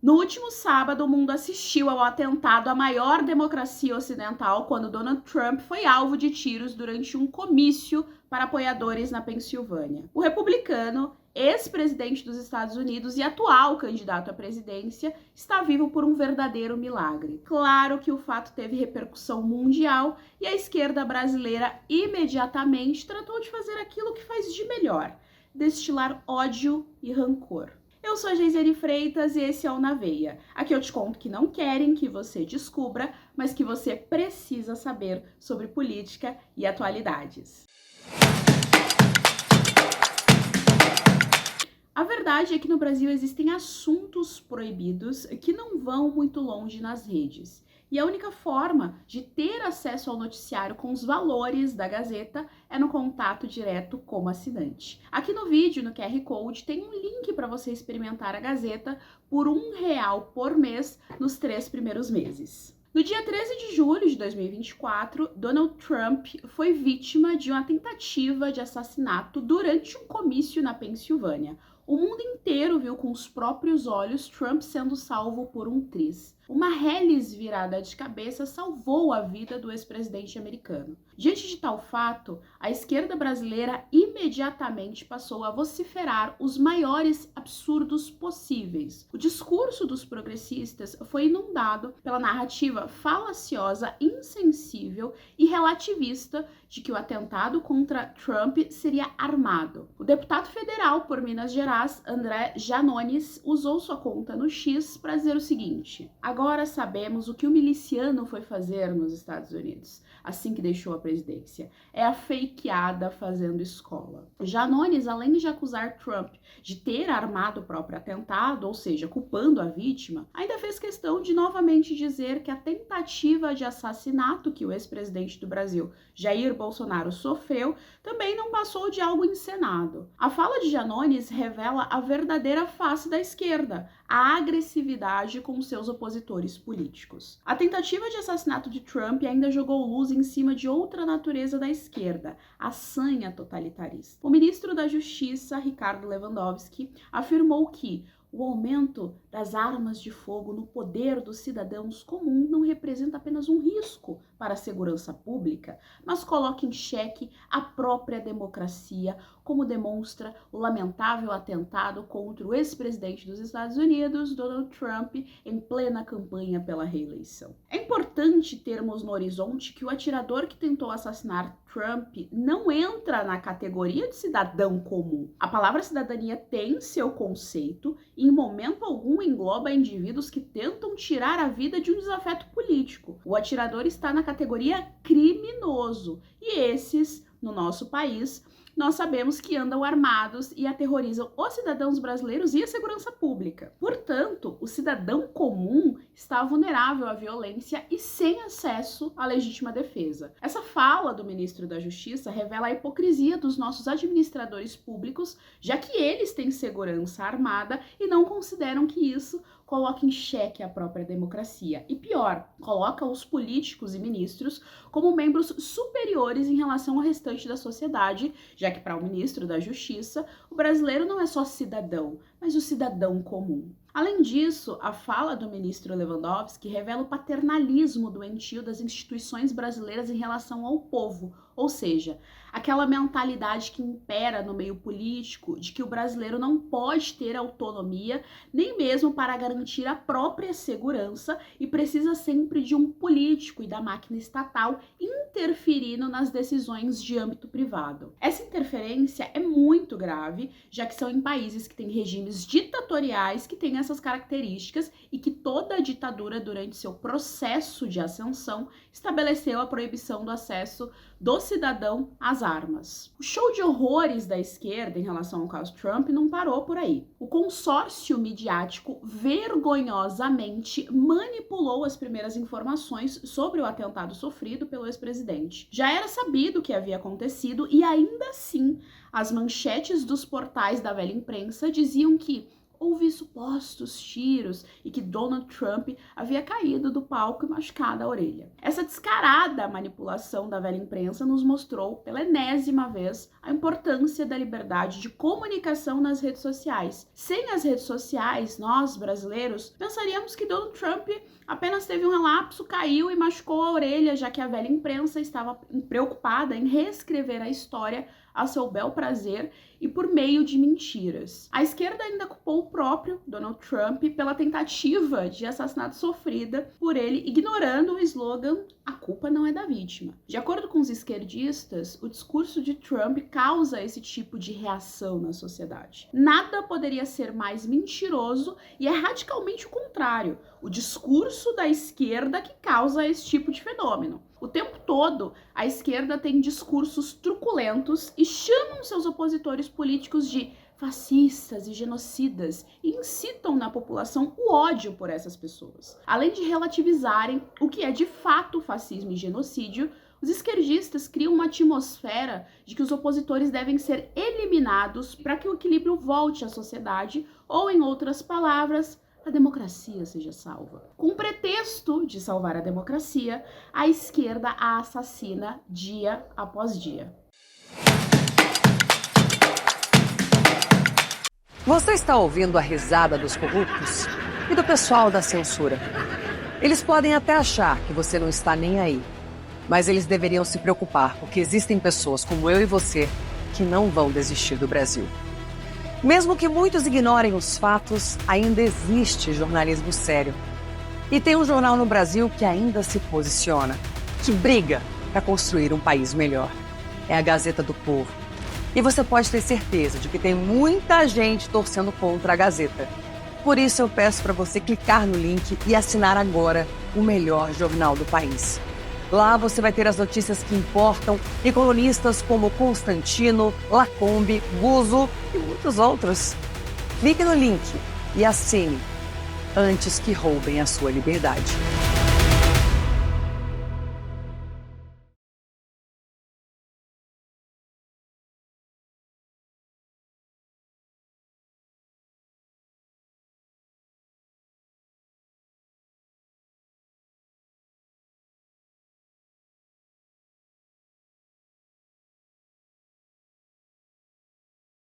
No último sábado, o mundo assistiu ao atentado à maior democracia ocidental quando Donald Trump foi alvo de tiros durante um comício para apoiadores na Pensilvânia. O republicano, ex-presidente dos Estados Unidos e atual candidato à presidência, está vivo por um verdadeiro milagre. Claro que o fato teve repercussão mundial e a esquerda brasileira imediatamente tratou de fazer aquilo que faz de melhor: destilar ódio e rancor. Eu sou a Geisiane Freitas e esse é o Na Veia. Aqui eu te conto que não querem que você descubra, mas que você precisa saber sobre política e atualidades. A verdade é que no Brasil existem assuntos proibidos que não vão muito longe nas redes. E a única forma de ter acesso ao noticiário com os valores da Gazeta é no contato direto como assinante. Aqui no vídeo, no QR Code, tem um link para você experimentar a Gazeta por R$1 por mês nos 3 primeiros meses. No dia 13 de julho de 2024, Donald Trump foi vítima de uma tentativa de assassinato durante um comício na Pensilvânia. O mundo inteiro viu com os próprios olhos Trump sendo salvo por um tris. Uma hélice virada de cabeça salvou a vida do ex-presidente americano. Diante de tal fato, a esquerda brasileira imediatamente passou a vociferar os maiores absurdos possíveis. O discurso dos progressistas foi inundado pela narrativa falaciosa, insensível e relativista de que o atentado contra Trump seria armado. O deputado federal por Minas Gerais, André Janones, usou sua conta no X para dizer o seguinte: agora sabemos o que o miliciano foi fazer nos Estados Unidos assim que deixou a presidência. É a fakeada fazendo escola. Janones, além de acusar Trump de ter armado o próprio atentado, ou seja, culpando a vítima, ainda fez questão de novamente dizer que a tentativa de assassinato que o ex-presidente do Brasil, Jair Bolsonaro, sofreu também não passou de algo encenado. A fala de Janones revela a verdadeira face da esquerda, a agressividade com seus opositores políticos. A tentativa de assassinato de Trump ainda jogou luz em cima de outra natureza da esquerda, a sanha totalitarista. O ministro da Justiça, Ricardo Lewandowski, afirmou que o aumento das armas de fogo no poder dos cidadãos comuns não representa apenas um risco para a segurança pública, mas coloca em xeque a própria democracia, como demonstra o lamentável atentado contra o ex-presidente dos Estados Unidos, Donald Trump, em plena campanha pela reeleição. É importante termos no horizonte que o atirador que tentou assassinar Trump não entra na categoria de cidadão comum. A palavra cidadania tem seu conceito e em momento algum engloba indivíduos que tentam tirar a vida de um desafeto político. O atirador está na categoria criminoso e esses, no nosso país, nós sabemos que andam armados e aterrorizam os cidadãos brasileiros e a segurança pública. Portanto, o cidadão comum está vulnerável à violência e sem acesso à legítima defesa. Essa fala do ministro da Justiça revela a hipocrisia dos nossos administradores públicos, já que eles têm segurança armada e não consideram que isso coloca em xeque a própria democracia. E pior, coloca os políticos e ministros como membros superiores em relação ao restante da sociedade, já que para o ministro da Justiça, o brasileiro não é só cidadão, mas o cidadão comum. Além disso, a fala do ministro Lewandowski revela o paternalismo doentio das instituições brasileiras em relação ao povo, ou seja, aquela mentalidade que impera no meio político de que o brasileiro não pode ter autonomia nem mesmo para garantir a própria segurança e precisa sempre de um político e da máquina estatal interferindo nas decisões de âmbito privado. Essa interferência é muito grave, já que são em países que têm regimes ditatoriais que têm essas características e que toda a ditadura, durante seu processo de ascensão, estabeleceu a proibição do acesso do cidadão às armas. O show de horrores da esquerda em relação ao caso Trump não parou por aí. O consórcio midiático vergonhosamente manipulou as primeiras informações sobre o atentado sofrido pelo ex-presidente. Já era sabido o que havia acontecido e ainda assim as manchetes dos portais da velha imprensa diziam que houve supostos tiros e que Donald Trump havia caído do palco e machucado a orelha. Essa descarada manipulação da velha imprensa nos mostrou, pela enésima vez, a importância da liberdade de comunicação nas redes sociais. Sem as redes sociais, nós, brasileiros, pensaríamos que Donald Trump apenas teve um relapso, caiu e machucou a orelha, já que a velha imprensa estava preocupada em reescrever a história a seu bel prazer e por meio de mentiras. A esquerda ainda culpou o próprio Donald Trump pela tentativa de assassinato sofrida por ele, ignorando o slogan "a culpa não é da vítima". De acordo com os esquerdistas, o discurso de Trump causa esse tipo de reação na sociedade. Nada poderia ser mais mentiroso e é radicalmente o contrário, o discurso da esquerda que causa esse tipo de fenômeno. O tempo todo, a esquerda tem discursos truculentos e chamam seus opositores políticos de fascistas e genocidas e incitam na população o ódio por essas pessoas. Além de relativizarem o que é de fato fascismo e genocídio, os esquerdistas criam uma atmosfera de que os opositores devem ser eliminados para que o equilíbrio volte à sociedade, ou, em outras palavras, a democracia seja salva. Com o pretexto de salvar a democracia, a esquerda a assassina dia após dia. Você está ouvindo a risada dos corruptos e do pessoal da censura. Eles podem até achar que você não está nem aí, mas eles deveriam se preocupar, porque existem pessoas como eu e você que não vão desistir do Brasil. Mesmo que muitos ignorem os fatos, ainda existe jornalismo sério. E tem um jornal no Brasil que ainda se posiciona, que briga para construir um país melhor. É a Gazeta do Povo. E você pode ter certeza de que tem muita gente torcendo contra a Gazeta. Por isso eu peço para você clicar no link e assinar agora o melhor jornal do país. Lá você vai ter as notícias que importam e colunistas como Constantino, Lacombe, Guzzo e muitos outros. Clique no link e assine antes que roubem a sua liberdade.